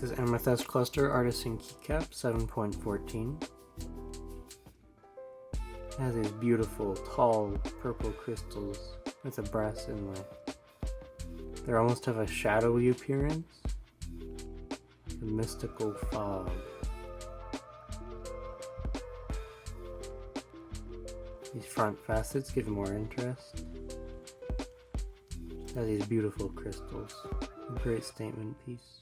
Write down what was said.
This is Amethyst Cluster Artisan Keycap 7.14. It has these beautiful, tall, purple crystals with a brass inlay. They almost have a shadowy appearance, a mystical fog. These front facets give more interest. It has these beautiful crystals, a great statement piece.